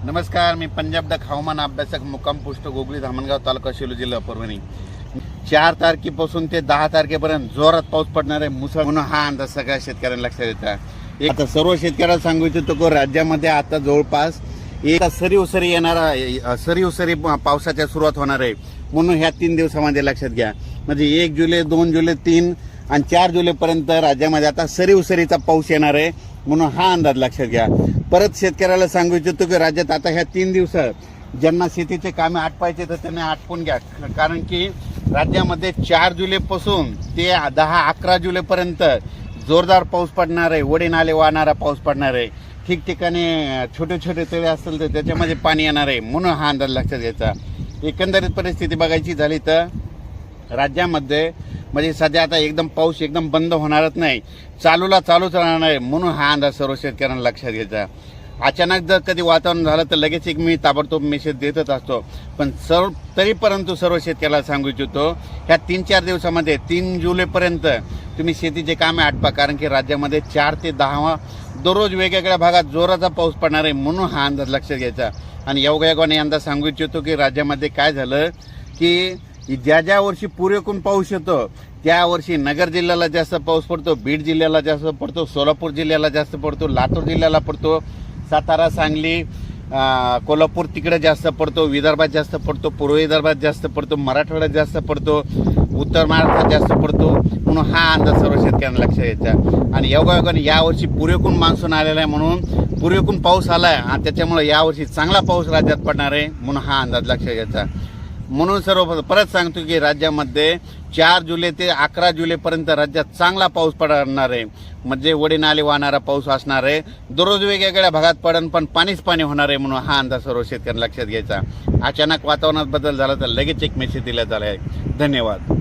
नमस्कार, मी पंजाब द हवामान अभ्यासक मुक्काम पोस्ट गोगली धामणगाव तालुका सेलू जिल्हा परभणी। 4 तारखेपासून ते 10 तारखेपर्यंत जोरात पाऊस पडणार आहे मुसळ म्हणून हा अंदाज सगळ्या शेतकऱ्यांना लक्षात येतात। आता सर्व शेतकऱ्यांना सांगू इच्छितो की राज्यामध्ये आता जवळपास एक सरी येणारा पावसाच्या सुरुवात होणार आहे म्हणून ह्या 3 दिवसामध्ये लक्षात घ्या। म्हणजे 1 जुलै 2 जुलै 3 आणि 4 जुलैपर्यंत राज्यामध्ये आता सरीचा पाऊस येणार आहे म्हणून हा अंदाज लक्षात घ्या। परत शेतकऱ्याला सांगू इच्छितो की राज्यात आता ह्या 3 दिवसात ज्यांना शेतीचे कामे आटपायचे तर त्यांनी आटपून घ्या, कारण की राज्यामध्ये 4 जुलैपासून ते 10-11 जुलैपर्यंत जोरदार पाऊस पडणार आहे। वडे नाले वाहणारा पाऊस पडणार आहे। ठिकठिकाणी छोटे छोटे तळे असतील तर त्याच्यामध्ये पाणी येणार आहे म्हणून हा अंदाज लक्षात घ्यायचा। एकंदरीत परिस्थिती बघायची झाली तर राज्यामध्ये म्हणजे सध्या आता एकदम पाऊस एकदम बंद होणारच नाही, चालूच राहणार आहे म्हणून हा अंदाज सर्व शेतकऱ्यांना लक्षात घ्यायचा। अचानक जर कधी वातावरण झालं तर लगेच एक मी ताबडतोब मेसेज देतच असतो, पण परंतु सर्व शेतकऱ्याला सांगू इच्छितो ह्या 3-4 दिवसामध्ये 3 जुलैपर्यंत तुम्ही शेतीचे कामे आटपा, कारण की राज्यामध्ये 4 ते 10 दररोज वेगवेगळ्या भागात जोराचा पाऊस पडणार आहे म्हणून हा अंदाज लक्षात घ्यायचा। आणि योगायोगाने यंदा सांगू इच्छितो की राज्यामध्ये काय झालं की ज्या वर्षी पुरेपूर पाऊस येतो त्या वर्षी नगर जिल्ह्याला जास्त पाऊस पडतो, बीड जिल्ह्याला जास्त पडतो, सोलापूर जिल्ह्याला जास्त पडतो, लातूर जिल्ह्याला पडतो, सातारा सांगली कोल्हापूर तिकडे जास्त पडतो, विदर्भात जास्त पडतो, पूर्व विदर्भात जास्त पडतो, मराठवाड्यात जास्त पडतो, उत्तर महाराष्ट्रात जास्त पडतो म्हणून हा अंदाज सर्व शेतकऱ्यांना लक्षात घ्यायचा। आणि योगायोगाने यावर्षी पुरेपूर मान्सून आलेला आहे म्हणून पुरेपूर पाऊस आला आहे आणि त्याच्यामुळे यावर्षी चांगला पाऊस राज्यात पडणार आहे म्हणून हा अंदाज लक्षात घ्यायचा। म्हणून सर्व परत सांगतो की राज्यामध्ये 4 जुलै ते 11 जुलैपर्यंत राज्यात चांगला पाऊस पडणार आहे, म्हणजे वडे नाले वाहणारा पाऊस असणार आहे। दररोज वेगवेगळ्या भागात पडन पण पाणीच पाणी होणार आहे म्हणून हा अंदाज सर्व शेतकऱ्यांना लक्षात घ्यायचा। अचानक वातावरणात बदल झाला तर लगेच एक मेसेज दिला झाला आहे। धन्यवाद।